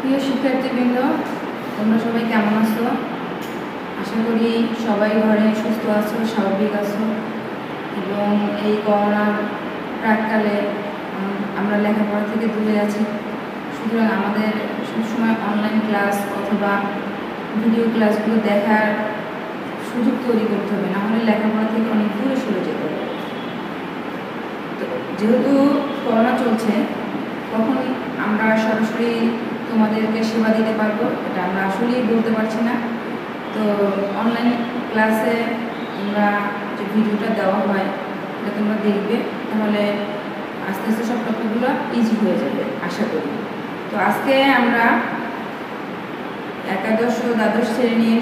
প্রিয় শিক্ষার্থীবৃন্দ, তোমরা সবাই কেমন আছো? আশা করি সবাই ঘরে সুস্থ আছো, স্বাভাবিক আছো। এবং এই করোনার প্রাককালে আমরা লেখাপড়া থেকে দূরে আছি। সুতরাং আমাদের সবসময় অনলাইন ক্লাস অথবা ভিডিও ক্লাসগুলো দেখার সুযোগ তৈরি করতে হবে, না হলে লেখাপড়া থেকে অনেক দূরে সরে যেতে হবে। তো যেহেতু করোনা চলছে, তখন আমরা সরাসরি তোমাদেরকে সেবা দিতে পারবো এটা আমরা আসলেই বলতে পারছি না। তো অনলাইন ক্লাসে আমরা যে ভিডিওটা দেওয়া হয় এটা তোমরা দেখবে, তাহলে আস্তে আস্তে সব টপিকগুলো ইজি হয়ে যাবে আশা করি। তো আজকে আমরা একাদশ ও দ্বাদশ শ্রেণীর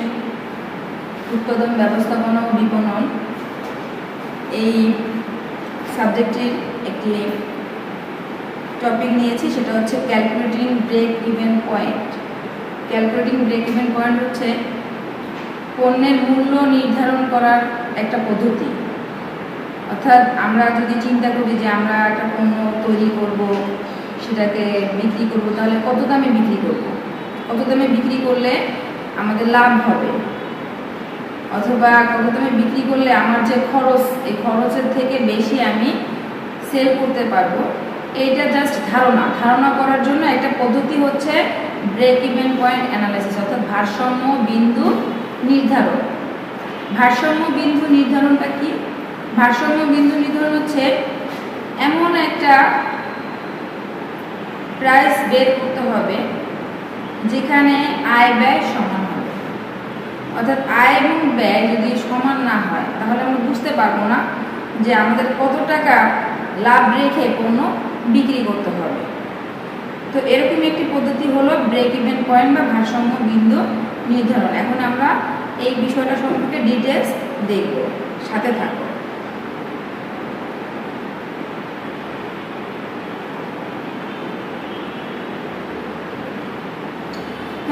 উৎপাদন ব্যবস্থাপনা ও বিপণন এই সাবজেক্টের একটি টপিক নিয়েছি, সেটা হচ্ছে calculating break even point. Calculating break even point হচ্ছে পণ্যের মূল্য নির্ধারণ করার একটা পদ্ধতি। অর্থাৎ আমরা যদি চিন্তা করি যে আমরা একটা পণ্য তৈরি করব, সেটাকে বিক্রি করব, তাহলে কত দামে বিক্রি করব, কত দামে বিক্রি করলে আমাদের লাভ হবে, অথবা কত দামে বিক্রি করলে আমার যে খরচ, এই খরচের থেকে বেশি আমি সেল করতে পারবো। এইটা জাস্ট ধারণা করার জন্য একটা পদ্ধতি হচ্ছে ব্রেক ইভেন পয়েন্ট অ্যানালাইসিস, অর্থাৎ ভারসাম্য বিন্দু নির্ধারণ। ভারসাম্য বিন্দু নির্ধারণটা কি? ভারসাম্য বিন্দু নির্ধারণ হচ্ছে এমন একটা প্রাইস বের করতে হবে যেখানে আয় ব্যয় সমান হবে। অর্থাৎ আয় এবং ব্যয় যদি সমান না হয়, তাহলে আমরা বুঝতে পারবো না যে আমাদের কত টাকা লাভ রেখে পণ্য বিক্রি করতে হবে। তো এরকম একটি পদ্ধতি হলো ব্রেক ইভেন পয়েন্ট বা ভারসাম্য বিন্দু নির্ধারণ। এখন আমরা এই বিষয়টা সম্পর্কে ডিটেলস দেখব, সাথে থাকো।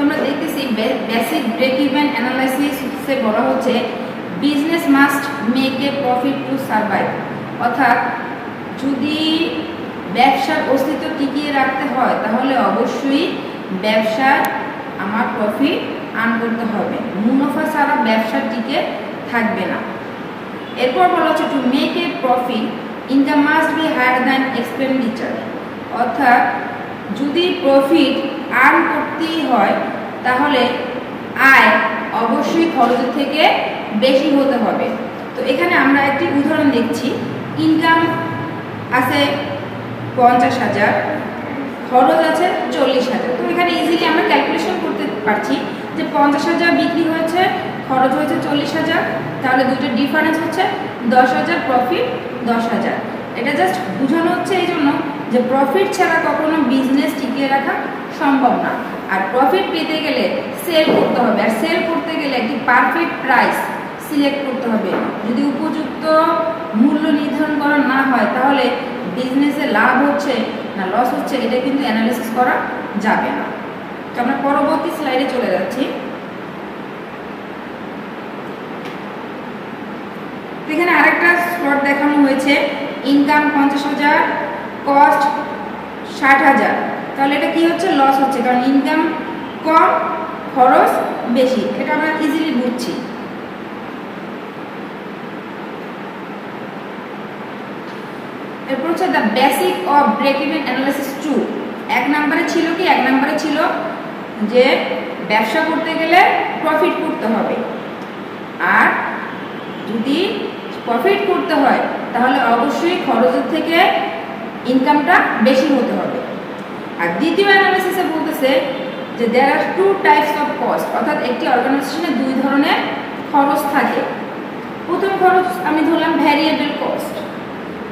আমরা দেখতেছি বেসিক ব্রেক ইভেন অ্যানালাইসিস বলা হচ্ছে business must make a profit to survive. অর্থাৎ যদি ব্যবসার অস্তিত্ব টিকিয়ে রাখতে হয়, তাহলে অবশ্যই ব্যবসায় আমার প্রফিট আর্ন করতে হবে। মুনাফা ছাড়া ব্যবসা টিকে থাকবে না। এরপর বলা হচ্ছে to make a profit income must be higher than expenditure. অর্থাৎ যদি প্রফিট আর্ন করতেই হয়, তাহলে আয় অবশ্যই খরচের থেকে বেশি হতে হবে। তো এখানে আমরা একটি উদাহরণ দেখছি। ইনকাম আছে 50,000, খরচ আছে 40,000। তো এখানে ইজিলি আমরা ক্যালকুলেশন করতে পারছি যে 50,000 বিক্রি হয়েছে, খরচ হয়েছে 40,000, তাহলে দুটো ডিফারেন্স হচ্ছে 10,000, প্রফিট 10,000। এটা জাস্ট বোঝানো হচ্ছে এই জন্য যে প্রফিট ছাড়া কখনো বিজনেস টিকিয়ে রাখা সম্ভব না। আর প্রফিট পেতে গেলে সেল করতে হবে, আর সেল করতে গেলে একটি পারফেক্ট প্রাইস সিলেক্ট করতে হবে। যদি উপযুক্ত মূল্য নির্ধারণ করা না হয়, তাহলে বিজনেসে লাভ হচ্ছে না লস হচ্ছে এটা কিন্তু অ্যানালাইসিস করা যাবে না। তো আমরা পরবর্তী স্লাইডে চলে যাচ্ছি। এখানে আরেকটা স্লট দেখানো হয়েছে, ইনকাম 50,000, কস্ট 60,000। তাহলে এটা কি হচ্ছে? লস হচ্ছে, কারণ ইনকাম কম, খরচ বেশি। এটা আমরা ইজিলি বুঝছি। এরপর হচ্ছে the basic of break even analysis 2। এক নম্বরে ছিল কি? এক নম্বরে ছিল যে ব্যবসা করতে গেলে প্রফিট করতে হবে, আর যদি প্রফিট করতে হয় তাহলে অবশ্যই খরচের থেকে ইনকামটা বেশি হতে হবে। আর দ্বিতীয় অ্যানালাইসিসে বলতেছে যে দেয়ার আর টু টাইপস অফ কস্ট। অর্থাৎ একটি অর্গানাইজেশনে দুই ধরনের খরচ থাকে। প্রথম খরচ আমি ধরলাম ভ্যারিয়েবল কস্ট।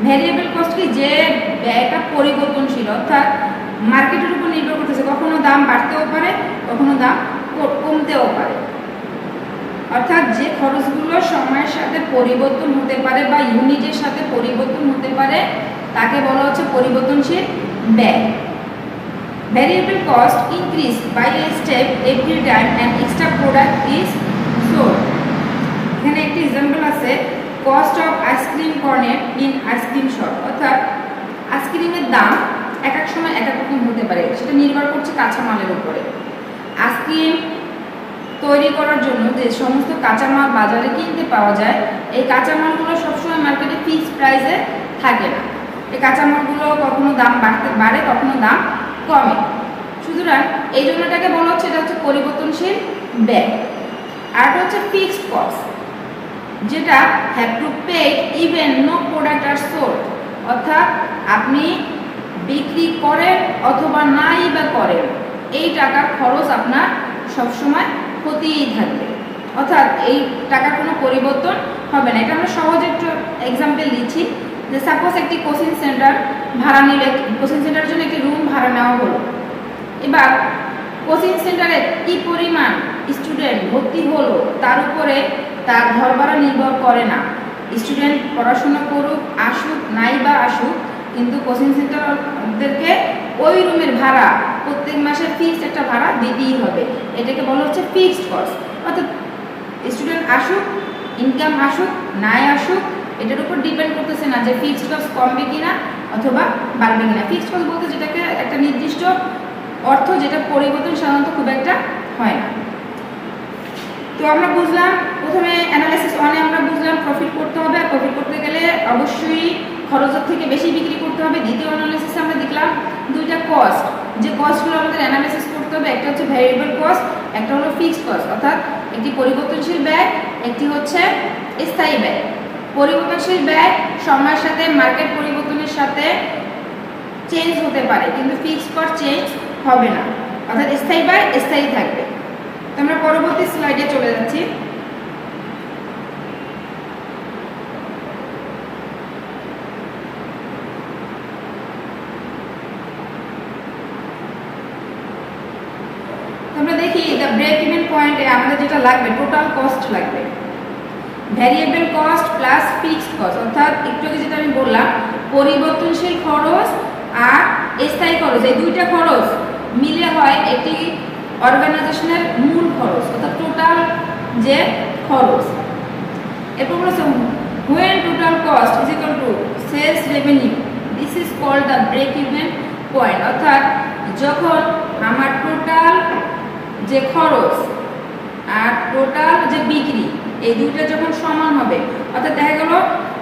ভ্যারিয়েবল কস্ট কি? যে ব্যয়টা পরিবর্তনশীল, অর্থাৎ মার্কেটের উপর নির্ভর করতেছে, কখনো দাম বাড়তেও পারে, কখনো দাম কমতেও পারে। অর্থাৎ যে খরচগুলো সময়ের সাথে পরিবর্তন হতে পারে বা ইউনিটের সাথে পরিবর্তন হতে পারে, তাকে বলা হচ্ছে পরিবর্তনশীল ব্যয়। Variable cost increase by a step every time and extra product is sold. এখানে একটি এক্সাম্পল আছে, cost of ice cream cornet in ice cream shop. অর্থাৎ আইসক্রিমের দাম এক এক সময় এক এক রকম হতে পারে, সেটা নির্ভর করছে কাঁচামালের উপরে। আইসক্রিম তৈরি করার জন্য যে সমস্ত কাঁচামাল বাজারে কিনতে পাওয়া যায়, এই কাঁচামালগুলো সবসময় মার্কেটে ফিক্সড প্রাইসে থাকে না। এই কাঁচামালগুলো কখনো দাম বাড়ে, কখনো দাম কমে। সুতরাং এই জন্য এটাকে বলা হচ্ছে, এটা হচ্ছে পরিবর্তনশীল ব্যয়। আর এটা হচ্ছে ফিক্সড কস্ট, যেটা have to pay even know product are sold, অর্থাৎ আপনি বিক্রি করেন অথবা নাই বা করেন, এই টাকার খরচ আপনার সবসময় হতেই থাকবে, অর্থাৎ এই টাকার কোনো পরিবর্তন হবে না। এটা আমরা সহজে একটু এক্সাম্পল দিচ্ছি, যে সাপোজ একটি কোচিং সেন্টার ভাড়া নিলে, কোচিং সেন্টারের জন্য একটি রুম ভাড়া নেওয়া হলো। এবার কোচিং সেন্টারে কি পরিমাণ স্টুডেন্ট ভর্তি হলো তার উপরে তার ঘর ভাড়া নির্ভর করে না। স্টুডেন্ট পড়াশোনা করুক, আসুক নাই বা আসুক, কিন্তু কোচিং সেন্টারদেরকে ওই রুমের ভাড়া প্রত্যেক মাসে ফিক্সড একটা ভাড়া দিতেই হবে। এটাকে বলা হচ্ছে ফিক্সড কস্ট। অর্থাৎ স্টুডেন্ট আসুক, ইনকাম আসুক নাই আসুক, এটার উপর ডিপেন্ড করতেছে না যে ফিক্সড কস্ট কমবে কিনা অথবা বাড়বে কিনা। ফিক্সড কস্ট বলতে যেটাকে একটা নির্দিষ্ট অর্থ, যেটা পরিবর্তন সাধারণত খুব একটা হয় না। তো আমরা বুঝলাম, প্রথমে অ্যানালাইসিস 1-এ আমরা বুঝলাম প্রফিট করতে হবে, আর প্রফিট করতে গেলে অবশ্যই খরচের থেকে বেশি বিক্রি করতে হবে। দ্বিতীয় অ্যানালাইসিসে আমরা দেখলাম দুইটা কস্ট, যে কস্টগুলো আমাদের অ্যানালাইসিস করতে হবে, একটা হচ্ছে ভ্যারিয়েবল কস্ট, একটা হলো ফিক্সড কস্ট, অর্থাৎ একটি পরিবর্তনশীল ব্যয়, একটি হচ্ছে স্থায়ী ব্যয়। পরিবর্তনশীল ব্যয় সময়ের সাথে, মার্কেট পরিবর্তনের সাথে চেঞ্জ হতে পারে, কিন্তু ফিক্সড কস্ট চেঞ্জ হবে না, অর্থাৎ স্থায়ী ব্যয় স্থায়ী থাকবে। তো আমরা পরবর্তী স্লাইডে চলে যাচ্ছি। আমরা দেখি দ্য ব্রেক ইভেন পয়েন্টে আমাদের যেটা লাগবে, টোটাল কস্ট লাগবে, variable cost plus fixed cost, অর্থাৎ একটু আগে যেটা আমি বললাম পরিবর্তনশীল খরচ আর স্থায়ী খরচ, এই দুইটা খরচ মিলে হয় একটি অর্গানাইজেশনের মূল খরচ, অর্থাৎ টোটাল যে খরচ। এরপর বলেছে when total cost is equal to sales revenue, this is called the break even point, অর্থাৎ যখন আমার টোটাল যে খরচ আর টোটাল যে বিক্রি, এই দুইটা যখন সমান হবে, অর্থাৎ দেখা গেল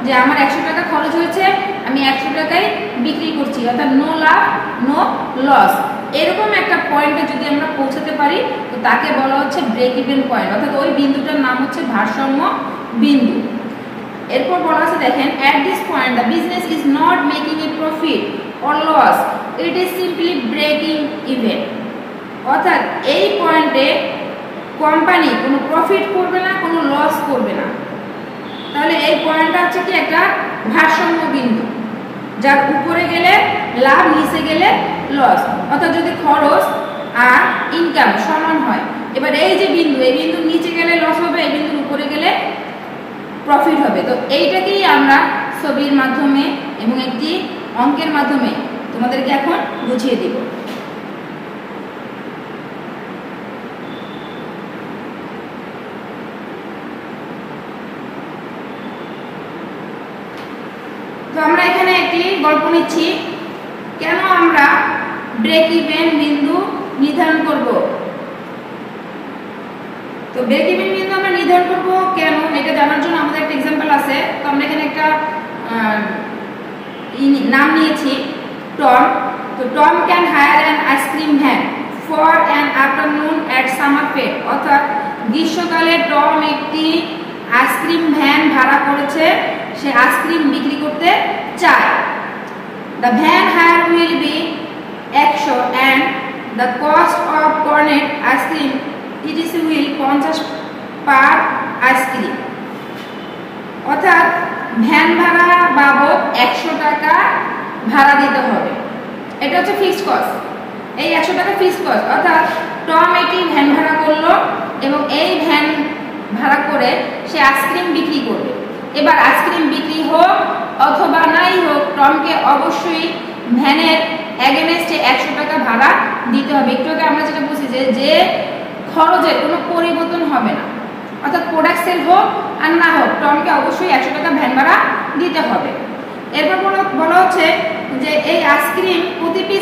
যে আমার 100 টাকা খরচ হয়েছে, আমি 100 টাকায় বিক্রি করছি, অর্থাৎ নো লাভ নো লস, এরকম একটা পয়েন্টে যদি আমরা পৌঁছাতে পারি, তো তাকে বলা হচ্ছে ব্রেক ইভেন পয়েন্ট, অর্থাৎ ওই বিন্দুটার নাম হচ্ছে ভারসাম্য বিন্দু। এরপর বলা আছে দেখেন, at this point the business is not making a profit or loss, it is simply breaking even, অর্থাৎ এই পয়েন্টে কোম্পানি কোনো প্রফিট করবে না, কোনো লস করবে না। তাহলে এই পয়েন্টটা হচ্ছে কি একটা ভারসাম্য বিন্দু, যার উপরে গেলে লাভ, নিচে গেলে লস, অর্থাৎ যদি খরচ আর ইনকাম সমান হয়। এবার এই যে বিন্দু, এই বিন্দুর নিচে গেলে লস হবে, এই বিন্দুর উপরে গেলে প্রফিট হবে। তো এইটাকেই আমরা ছবির মাধ্যমে এবং একটি অঙ্কের মাধ্যমে তোমাদেরকে এখন বুঝিয়ে দিব। তো আমরা এখানে একটি গল্প নিচ্ছি, কেন আমরা ব্রেক ইভেন বিন্দু নির্ধারণ করব। তো ব্রেক ইভেন বিন্দু আমরা নির্ধারণ করব কেন, এটা জানার জন্য আমাদের একটা एग्जांपल আছে। তো আমরা এখানে একটা নাম নিয়েছি টম। তো Tom can hire an ice cream van for an afternoon at summer fair, অর্থাৎ গ্রীষ্মকালে টম একটি আইসক্রিম ভ্যান ভাড়া করেছে, সে আইসক্রিম বিক্রি করতে চায়। The van hire will be 100 and the cost of cornet ice cream ETC will 50 per ice cream, অর্থাৎ van ভাড়া বাবদ 100 টাকা ভাড়া দিতে হবে, এটা হচ্ছে ফিক্সড কস্ট। এই 100 টাকা ফিক্সড কস্ট, অর্থাৎ টম একটি ভ্যান ভাড়া করলো এবং এই ভ্যান ভাড়া করে সে আইসক্রিম বিক্রি করবে। এবার আইসক্রিম বিক্রি হোক অথবা নাই হোক, টমকে অবশ্যই ভ্যানের এগেনস্টে 100 টাকা ভাড়া দিতে হবে। একটু আগে আমরা যেটা বলছি যে খরচের কোনো পরিবর্তন হবে না, অর্থাৎ প্রোডাক্ট সেল হোক আর না হোক, টমকে অবশ্যই 100 টাকা ভ্যান ভাড়া দিতে হবে। এরপর বলা হচ্ছে যে এই আইসক্রিম প্রতি পিস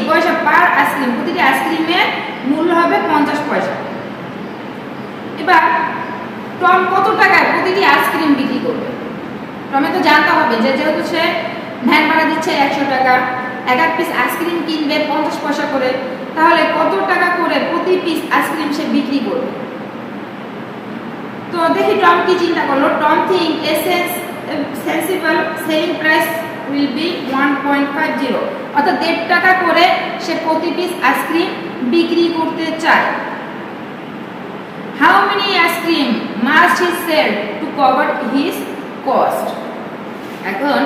পয়সা পার আইসক্রিম, প্রতিটি আইসক্রিমের মূল্য হবে 50 পয়সা। এবার টম কত টাকায় প্রতিটি আইসক্রিম বিক্রি করবে? টমে তো জানতে হবে যে যেহেতু সে ভ্যান ভাড়া দিচ্ছে 100 টাকা, এক পিস আইসক্রিম কিনবে 50 পয়সা করে, তাহলে কত টাকা করে প্রতি পিস আইসক্রিম সে বিক্রি করবে? তো দেখি টম কি চিন্তা করলো। Tom think A sensible selling price will be 1.50, অর্থাৎ 1.5 টাকা করে সে প্রতি পিস আইসক্রিম বিক্রি করতে চায়। How many ice cream must he sell to cover his cost? এখন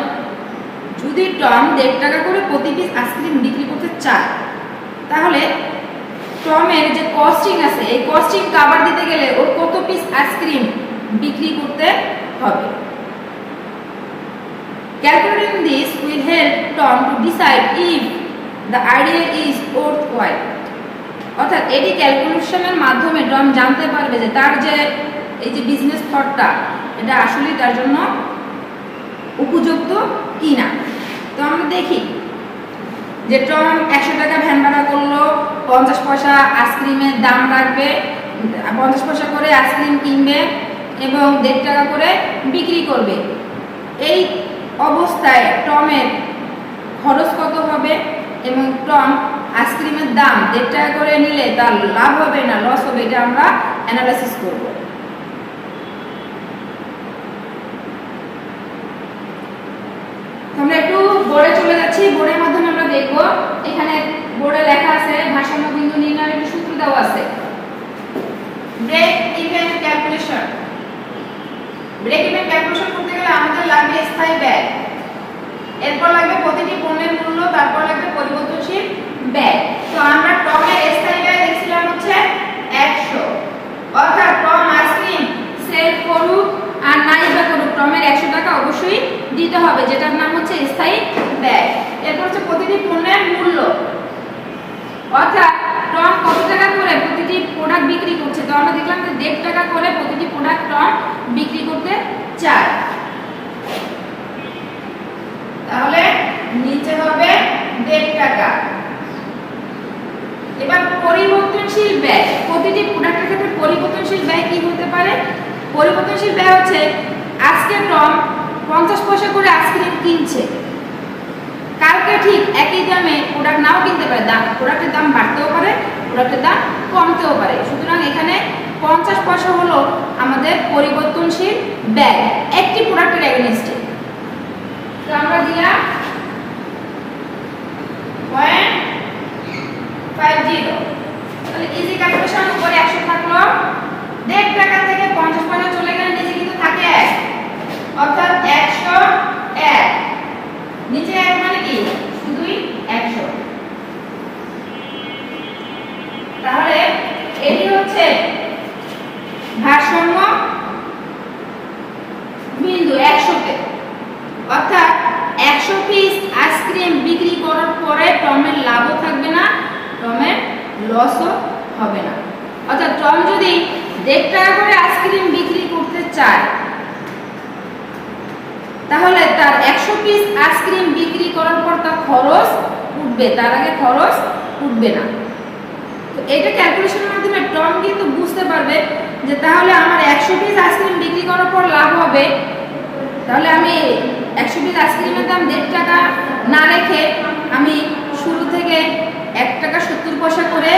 যদি টম 1.5 টাকা করে প্রতি পিস আইসক্রিম বিক্রি করতে চায়, তাহলে টমের যে কস্টিং আছে এই কস্টিং কভার দিতে গেলে ওর কত পিস আইসক্রিম বিক্রি করতে হবে? Calculating this will help Tom to decide if the idea is worthwhile. অর্থাৎ এটি ক্যালকুলেশনের মাধ্যমে টম জানতে পারবে যে তার যে এই যে বিজনেস থটটা এটা আসলে তার জন্য উপযুক্ত কিনা। তো আমরা দেখি যে টম 100 টাকা ভ্যান ভাড়া করলো, 50 পয়সা আইসক্রিমের দাম রাখবে, 50 পয়সা করে আইসক্রিম কিনবে এবং 1.5 টাকা করে বিক্রি করবে। এই অবস্থায় টমের খরচ কত হবে এবং টম আইসক্রিমের দাম 1.5 টাকা করে নিলে তার লাভ হবে না লস হবে, এটা আমরা অ্যানালাইসিস করব। আমরা একটু বোর্ডে চলে যাচ্ছি। বোর্ডের মাধ্যমে আমরা দেখব, এখানে বোর্ডে লেখা আছে ভারসাম্য বিন্দু নির্ণয়ের একটি সূত্র দেওয়া আছে। Break even calculation. Break even calculation করতে গেলে আমাদের লাগবে স্থায়ী ব্যয়, এরপর লাগবে প্রতিটি পণ্যের মূল্য, তারপর লাগবে পরিবর্তনশীল ব্যয়। তো আমরা টমের স্থায়ী ব্যয় দেখছিলাম হচ্ছে 100, অর্থাৎ টম আইসক্রিম সেল করুক আর নাই বা করুক টমের 100 টাকা অবশ্যই দিতে হবে, যেটার নাম হচ্ছে স্থায়ী ব্যয়। এরপর হচ্ছে প্রতিটি পণ্যের মূল্য, অর্থাৎ টম কত টাকা করে প্রতিটি প্রোডাক্ট বিক্রি করছে। তো আমরা দেখলাম যে 1.5 টাকা করে প্রতিটি প্রোডাক্ট টম বিক্রি করতে চায়, তাহলে নিচে হবে 1.5 টাকা। এবার পরিবর্তনশীল ব্যয়, প্রতিটি প্রোডাক্টের ক্ষেত্রে পরিবর্তনশীল ব্যয় কি হতে পারে? পরিবর্তনশীল ব্যয় হচ্ছে আজকে টম 50 পয়সা করে আইসক্রিম কিনছে, কালকে ঠিক একই দামে প্রোডাক্ট নাও কিনতে পারে, প্রোডাক্টের দাম বাড়তেও পারে, প্রোডাক্টের দাম কমতেও পারে। সুতরাং এখানে 50 পয়সা হলো আমাদের পরিবর্তনশীল ব্যয় একটি প্রোডাক্টের এগেইনস্টে। তো আমরা দিলাম 0.50, তাহলে ইজি ক্যালকুলেশন উপরে 100 থাকলো, 1.5 টাকা থেকে 50 পয়সা চলে গেলে নিচে কিন্তু থাকে 1, অর্থাৎ 101। নিচে 1 মানে কি? শুধুই 100। তাহলে এটি হচ্ছে ভারসাম্য বিন্দু 100 তে, অর্থাৎ 100 পিস আইসক্রিম বিক্রি করার পরে টমের লাভও থাকবে না, টমের লসও হবে না। অর্থাৎ টম যদি 1.5 টাকা করে আইসক্রিম বিক্রি করতে চায়, তাহলে তার 100 পিস আইসক্রিম বিক্রি করার পর তার খরচ উঠবে, তার আগে খরচ উঠবে না। তো এটা ক্যালকুলেশনের মাধ্যমে টম কিন্তু বুঝতে পারবে যে তাহলে আমার 100 পিস আইসক্রিম বিক্রি করার পর লাভ হবে, তাহলে আমি 100 পিস আইসক্রিমের দাম 1.5 টাকা না রেখে আমি শুরু থেকে 1 টাকা 70 পয়সা করে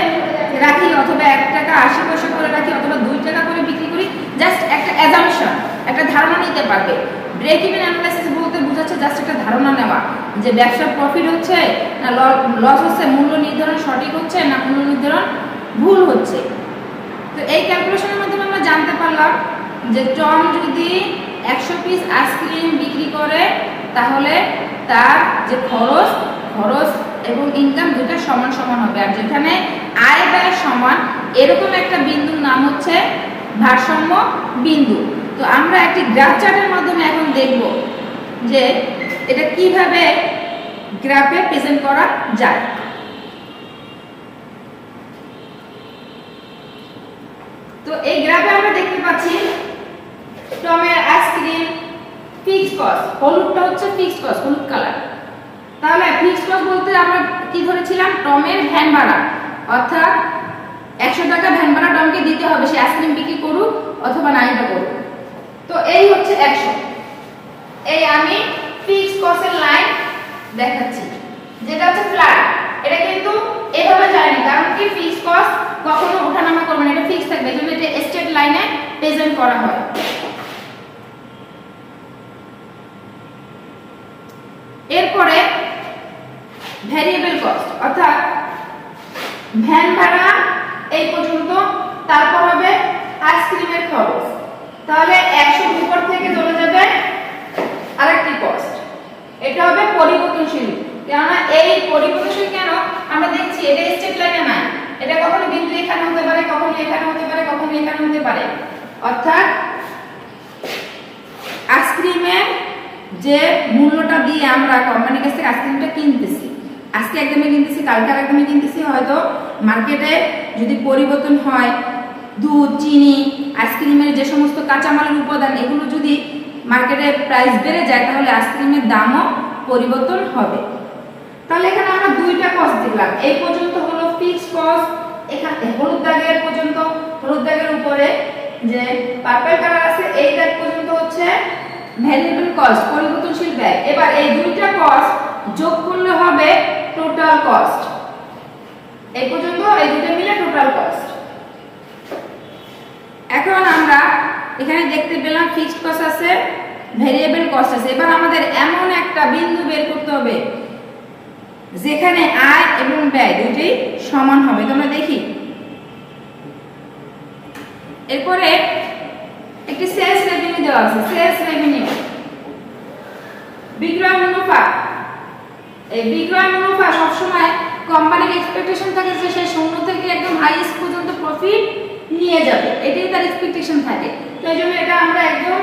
রাখি, অথবা 1 টাকা 80 পয়সা করে রাখি, অথবা 2 টাকা করে বিক্রি করি। জাস্ট একটা অ্যাজাম্পশন, একটা ধারণা নিতে পারবে। ব্রেক ইভেন অ্যানালাইসিস বলতে বোঝাচ্ছে জাস্ট একটা ধারণা নেওয়া যে ব্যবসার প্রফিট হচ্ছে না লস হচ্ছে, মূল্য নির্ধারণ সঠিক হচ্ছে না মূল্য নির্ধারণ ভুল হচ্ছে। তো এই ক্যালকুলেশনের মাধ্যমে আমরা জানতে পারলাম যে টম যদি 100 পিস আইসক্রিম বিক্রি করে, তাহলে তার যে খরচ এবং ইনকাম দুটো সমান সমান হবে। আর যেখানে আয় ব্যয় সমান, এরকম একটা বিন্দুর নাম হচ্ছে ভারসাম্য বিন্দু। তো আমরা একটি গ্রাফ চার্টের মাধ্যমে এখন দেখব যে এটা কিভাবে গ্রাফে প্রেজেন্ট করা যায়। তো এই গ্রাফে আমরা দেখতে পাচ্ছি টমের আইসক্রিম ফিক্সড কস্ট, হলুদটা হচ্ছে ফিক্সড কস্ট, হলুদ কালার, তাহলে ফিক্সড কস্ট বলতে আমরা কি ধরেছিলাম, টমের ভ্যান ভাড়া, অর্থাৎ 100 টাকা ভ্যান ভাড়া টমকে দিতে হবে, সে আইসক্রিম বিক্রি করুক অথবা নাই বা করুক। তো এই হচ্ছে 100। এই আমি ফিক্সড কস্টের লাইন দেখাচ্ছি, যেটা হচ্ছে ফ্ল্যাট। এটা কিন্তু এভাবে যায়নি, কারণ কি ফিক্সড কস্ট কখনো ওঠানামা করবে না, এটা ফিক্স থাকবে, এজন্য এটা স্ট্রেট লাইনে প্রেজেন্ট করা হয়। এরপরে ভ্যারিয়েবল কস্ট, অর্থাৎ ভ্যান ভাড়া এই পর্যন্ত, তারপর হবে আইসক্রিমের খরচ। তাহলে 100 উপর থেকে চলে যাবে আরেকটি কস্ট, এটা হবে পরিবর্তনশীল। কেননা এই পরিবর্তনশীল কেন আমরা দেখছি, এটা স্ট্রেট লাইনে না, এটা কখনো বিন্দু এখানে হতে পারে, কখনো এখানে হতে পারে, কখনো এখানে হতে পারে। অর্থাৎ আইসক্রিমের যে মূল্যটা দিয়ে আমরা কোম্পানির কাছ থেকে আইসক্রিমটা কিনতেছি, আজকে একদমই কিনতেছি, কালকে একদমই কিনতেছি, হয়তো মার্কেটে যদি পরিবর্তন হয়, দুধ, চিনি, আইসক্রিমের যে সমস্ত কাঁচামালের উপাদান, এগুলো যদি মার্কেটে প্রাইস বেড়ে যায়, তাহলে আইসক্রিমের দামও পরিবর্তন হবে। তাহলে এখানে আমরা দুইটা কস্ট দেখলাম, এই পর্যন্ত হলো ফিক্সড কস্ট, এখানে হলুদ দাগের পর্যন্ত, হলুদ দাগের উপরে যে পার্পল কালার আছে এই দাগ পর্যন্ত হচ্ছে ভ্যারিয়েবল কস্ট, পরিবর্তনশীল ব্যয়। এবার এই দুইটা কস্ট যোগ করলে হবে টোটাল কস্ট। এই পর্যন্ত এই দুটো মিলে টোটাল কস্ট। এখন আমরা এখানে দেখতে পেলাম ফিক্সড কস্ট আছে, ভ্যারিয়েবল কস্ট আছে। এবার আমাদের এমন একটা বিন্দু বের করতে হবে যেখানে আয় এবং ব্যয় দুটোই সমান হবে। তোমরা দেখি, এরপরে একটি সেলস রেভিনিউ দেওয়া আছে, সেলস রেভিনিউ, বিক্রয় মুনাফা। এই বিক্রয় মুনাফা সবসময় কোম্পানির এক্সপেকটেশন থাকে যে সে 0 থেকে একদম হাইয়েস্ট পর্যন্ত প্রফিট নিয়ে যাবে, এটাই তার এক্সপেকটেশন থাকে। তো এই জন্য এটা আমরা একদম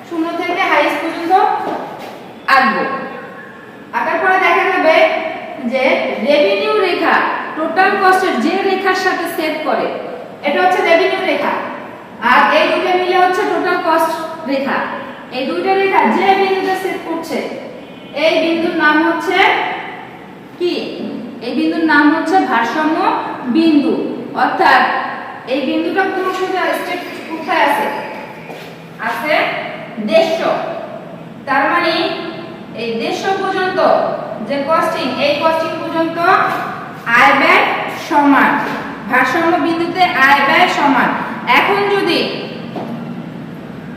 0 থেকে হাইয়েস্ট পর্যন্ত আঁকবো। আঁকার পরে দেখা যাবে যে রেভিনিউ রেখা টোটাল কস্টের যে রেখার সাথে সেট করে, এটা হচ্ছে রেভিনিউ রেখা, আর এই দুটো মিলে হচ্ছে টোটাল কস্ট রেখা। এই দুইটা রেখা যে বিন্দুতে সেট করছে, এই বিন্দুর নাম হচ্ছে কি, এই বিন্দুর নাম হচ্ছে ভারসাম্য বিন্দু। অর্থাৎ এই বিন্দুটা কোন সোজা স্টেট কোথায় আছে, আছে 150। তার মানে এই 150 পর্যন্ত যে কস্টিং, এই কস্টিং পর্যন্ত আয় ব্যয় সমান, ভারসাম্য বিন্দুতে আয় ব্যয় সমান। এখন যদি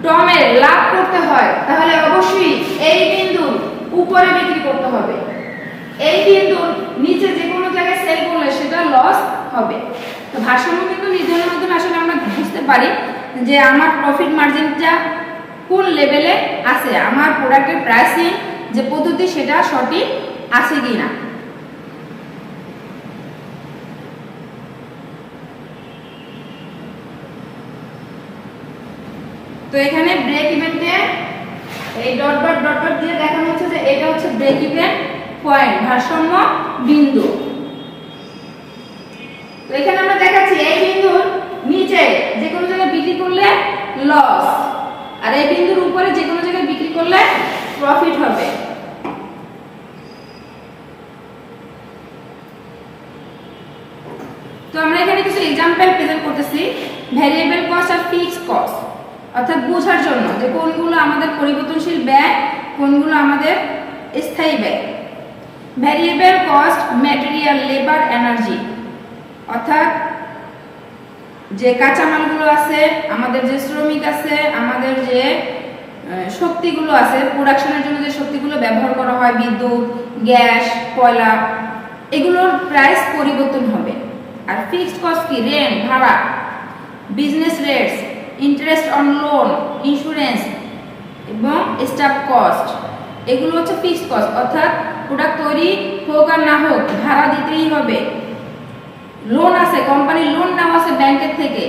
টমের লাভ করতে হয়, তাহলে অবশ্যই এই বিন্দুর উপরে বিক্রি করতে হবে, এই বিন্দুর নিচে যে কোনো জায়গায় সেল করলে সেটা লস হবে। তো ভারসাম্য বিন্দু নির্ধারণের মাধ্যমে আসলে আমরা বুঝতে পারি যে আমার প্রফিট মার্জিনটা কোন লেভেলে আছে, আমার প্রোডাক্টের প্রাইসিং যে পদ্ধতি সেটা সঠিক আছে কিনা। তো এখানে ব্রেক ইভেন্টে এই ডট ডট ডট ডট দিয়ে দেখানো হচ্ছে যে এটা হচ্ছে ব্রেক ইভেন পয়েন্ট, ভারসাম্য বিন্দু। তো এখানে আমরা দেখাচ্ছি এই বিন্দুর নিচে যে কোনো জায়গায় বিক্রি করলে লস, আর এই বিন্দুর উপরে যে কোনো জায়গায় বিক্রি করলে প্রফিট হবে। তো আমরা এখানে কিছু एग्जांपल প্রেজেন্ট করতেছি ভ্যারিয়েবল কস্ট আর ফিক্সড কস্ট, অর্থাৎ বোঝার জন্য যে কোনগুলো আমাদের পরিবর্তনশীল ব্যয়, কোনগুলো আমাদের স্থায়ী ব্যয়। Variable cost material, labour, energy, অর্থাৎ যে কাঁচামালগুলো আছে, আমাদের যে শ্রমিক আছে, আমাদের যে শক্তিগুলো আছে, প্রোডাকশনের জন্য যে শক্তিগুলো ব্যবহার করা হয়, বিদ্যুৎ, গ্যাস, কয়লা, এগুলোর প্রাইস পরিবর্তন হবে। আর ফিক্সড কস্ট কি, রেন্ট, ভাড়া, business rates, interest on loan, insurance এবং স্টাফ কস্ট, এগুলো হচ্ছে ফিক্সড কস্ট। অর্থাৎ প্রোডাক্ট তৈরি হোক আর না হোক ভাড়া দিতেই হবে। লোন আছে, কোম্পানির লোন নেওয়া আছে ব্যাংকের থেকে,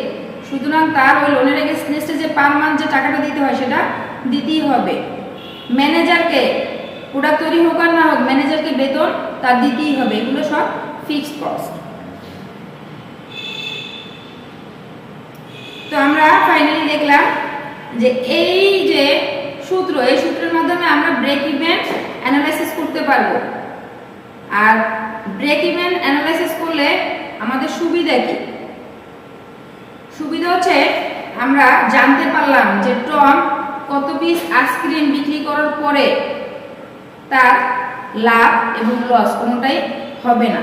সুতরাং তার ওই লোনের এগেইনস্টে যে পার মান্থ যে টাকাটা দিতে হয় সেটা দিতেই হবে। ম্যানেজারকে প্রোডাক্ট তৈরি হোক আর না হোক ম্যানেজারকে বেতন তার দিতেই হবে, এগুলো সব ফিক্সড কস্ট। তো আমরা ফাইনালি দেখলাম যে এই যে সূত্র, এই সূত্রের মাধ্যমে আমরা ব্রেক ইভেন অ্যানালাইসিস করতে পারবো। আর ব্রেক ইভেন অ্যানালাইসিস করলে আমাদের সুবিধা কি? সুবিধা হচ্ছে আমরা জানতে পারলাম যে টম কত পিস আইসক্রিম বিক্রি করার পরে তার লাভ এবং লস কোনোটাই হবে না।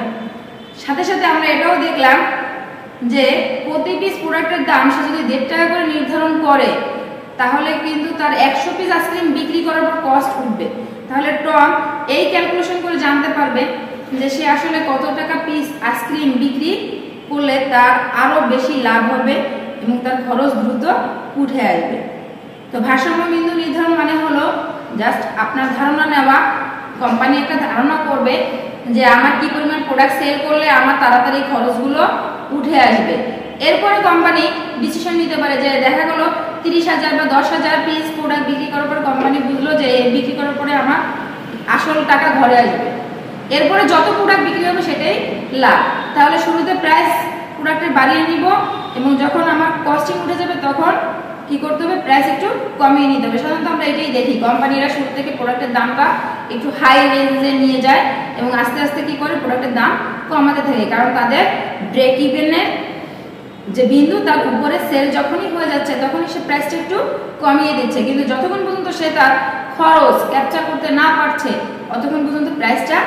সাথে সাথে আমরা এটাও দেখলাম যে প্রতি পিস প্রোডাক্টের দাম সে যদি 1.5 টাকা করে নির্ধারণ করে তাহলে কিন্তু তার 100 পিস আইসক্রিম বিক্রি করার পর কস্ট উঠবে। তাহলে টম এই ক্যালকুলেশন করে জানতে পারবে যে সে আসলে কত টাকা পিস আইসক্রিম বিক্রি করলে তার আরও বেশি লাভ হবে এবং তার খরচ দ্রুত উঠে আসবে। তো ভারসাম্য বিন্দু নির্ধারণ মানে হলো জাস্ট আপনার ধারণা নেওয়া। কোম্পানি একটা ধারণা করবে যে আমার কি পরিমাণ প্রোডাক্ট সেল করলে আমার তাড়াতাড়ি খরচগুলো উঠে আসবে। এরপরে কোম্পানি ডিসিশন নিতে পারে যে দেখা গেল 30,000 বা 10,000 পিস প্রোডাক্ট বিক্রি করার পর কোম্পানি বুঝলো যে বিক্রি করার পরে আমার আসল টাকা ঘরে আসবে। এরপরে যত প্রোডাক্ট বিক্রি হবে সেটাই লাভ। তাহলে শুরুতে প্রাইস প্রোডাক্টের বাড়িয়ে নিব এবং যখন আমার কস্টিং উঠে যাবে তখন কি করতে হবে, প্রাইস একটু কমিয়ে নিতে হবে। সাধারণত আমরা এটাই দেখি, কোম্পানিরা শুরু থেকে প্রোডাক্টের দামটা একটু হাই রেঞ্জে নিয়ে যায় এবং আস্তে আস্তে কি করে প্রোডাক্টের দাম কমাতে থাকে, কারণ তাদের ব্রেক ইভেনের যে বিন্দু তার উপরে সেল যখনই হয়ে যাচ্ছে তখনই সে প্রাইসটা একটু কমিয়ে দিচ্ছে। কিন্তু যতক্ষণ পর্যন্ত সে তার খরচ ক্যাপচার করতে না পারছে ততক্ষণ পর্যন্ত প্রাইসটা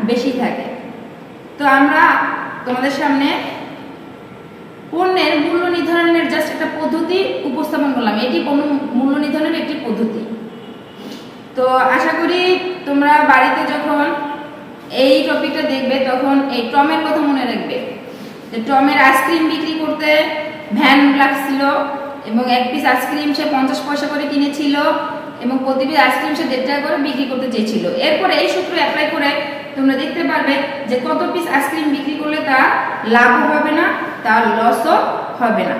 বেশি থাকে। তো আমরা তোমাদের সামনে পণ্যের মূল্য নির্ধারণের জাস্ট একটা পদ্ধতি উপস্থাপন করলাম। এটি পণ্য মূল্য নির্ধারণের একটি পদ্ধতি। তো আশা করি তোমরা বাড়িতে যখন এই টপিকটা দেখবে তখন এই টমের কথা মনে রাখবে যে টমের আইসক্রিম বিক্রি করতে ভ্যান লাগছিল এবং এক পিস আইসক্রিম সে 50 পয়সা করে কিনেছিল এবং প্রতি পিস আইসক্রিম সে 1.5 টাকা করে বিক্রি করতে চেয়েছিল। এরপরে এই সূত্র অ্যাপ্লাই করে তোমরা দেখতে পারবে যে কত পিস আইসক্রিম বিক্রি করলে তার লাভও হবে না, তার লসও হবে না।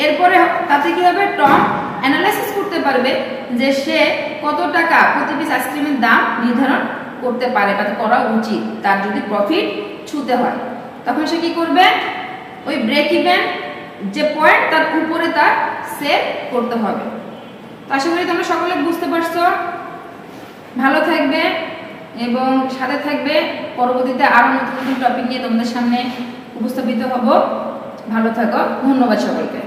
এরপরে তাতে কি হবে, টম অ্যানালাইসিস করতে পারবে যে সে কত টাকা প্রতি পিস আইসক্রিমের দাম নির্ধারণ করতে পারে বা করা উচিত তার যদি প্রফিট ছুতে হয়। তখন সে কি করবে, ওই ব্রেক ইভেন যে পয়েন্ট তার উপরে তার সেল করতে হবে। তো আশা করি তোমরা সকলে বুঝতে পারছো। ভালো থাকবে এবং সাথে থাকবে, পরবর্তীতে আরো নতুন নতুন টপিক নিয়ে তোমাদের সামনে উপস্থাপিত হব। ভালো থাকো, ধন্যবাদ সকলকে।